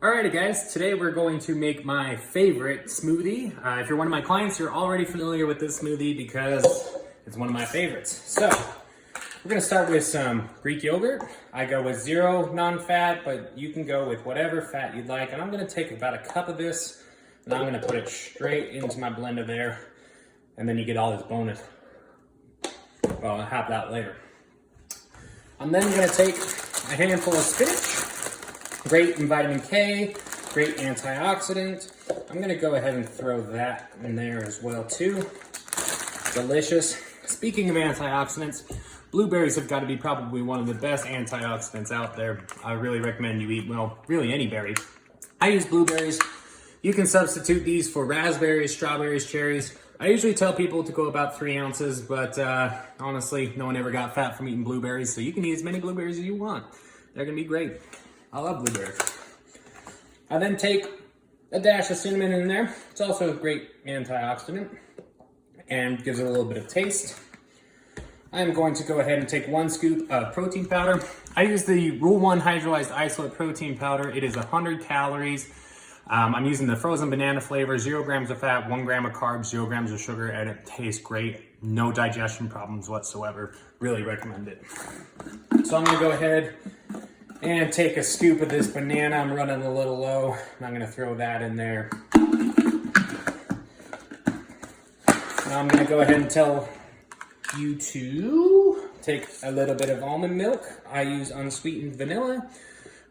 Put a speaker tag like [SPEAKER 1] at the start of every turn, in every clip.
[SPEAKER 1] Alrighty guys, today we're going to make my favorite smoothie. If you're one of my clients, you're already familiar with this smoothie because it's one of my favorites. So, we're gonna start with some Greek yogurt. I go with 0 non-fat, but you can go with whatever fat you'd like. And I'm gonna take about a cup of this, and I'm gonna put it straight into my blender there. And then you get all this bonus. Well, I'll have that later. I'm then gonna take a handful of spinach. Great in vitamin K, great antioxidant. I'm gonna go ahead and throw that in there as well too. Delicious. Speaking of antioxidants, blueberries have got to be probably one of the best antioxidants out there. I really recommend you eat, well, really any berry. I use blueberries. You can substitute these for raspberries, strawberries, cherries. I usually tell people to go about 3 ounces, but honestly, no one ever got fat from eating blueberries, so you can eat as many blueberries as you want. They're gonna be great. I love blueberries. I then take a dash of cinnamon in there. It's also a great antioxidant and gives it a little bit of taste. I'm going to go ahead and take 1 scoop of protein powder. I use the Rule 1 Hydrolyzed isolate protein powder. It is 100 calories. I'm using the frozen banana flavor, 0 grams of fat, 1 gram of carbs, 0 grams of sugar, and it tastes great. No digestion problems whatsoever. Really recommend it. So I'm gonna go ahead and take a scoop of this banana. I'm running a little low, and I'm gonna throw that in there. Now I'm gonna go ahead and tell you to take a little bit of almond milk. I use unsweetened vanilla.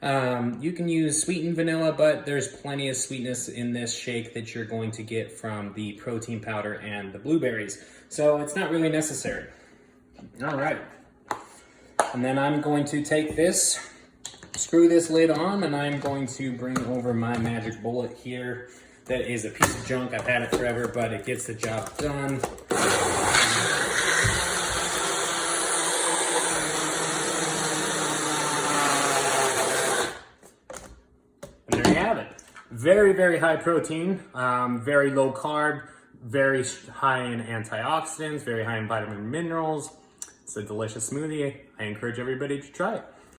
[SPEAKER 1] You can use sweetened vanilla, but there's plenty of sweetness in this shake that you're going to get from the protein powder and the blueberries. So it's not really necessary. All right. And then I'm going to take this, screw this lid on, and I'm going to bring over my magic bullet here. That is a piece of junk. I've had it forever, but it gets the job done. And there you have it. Very, very high protein, very low carb, very high in antioxidants, very high in vitamin and minerals. It's a delicious smoothie. I encourage everybody to try it.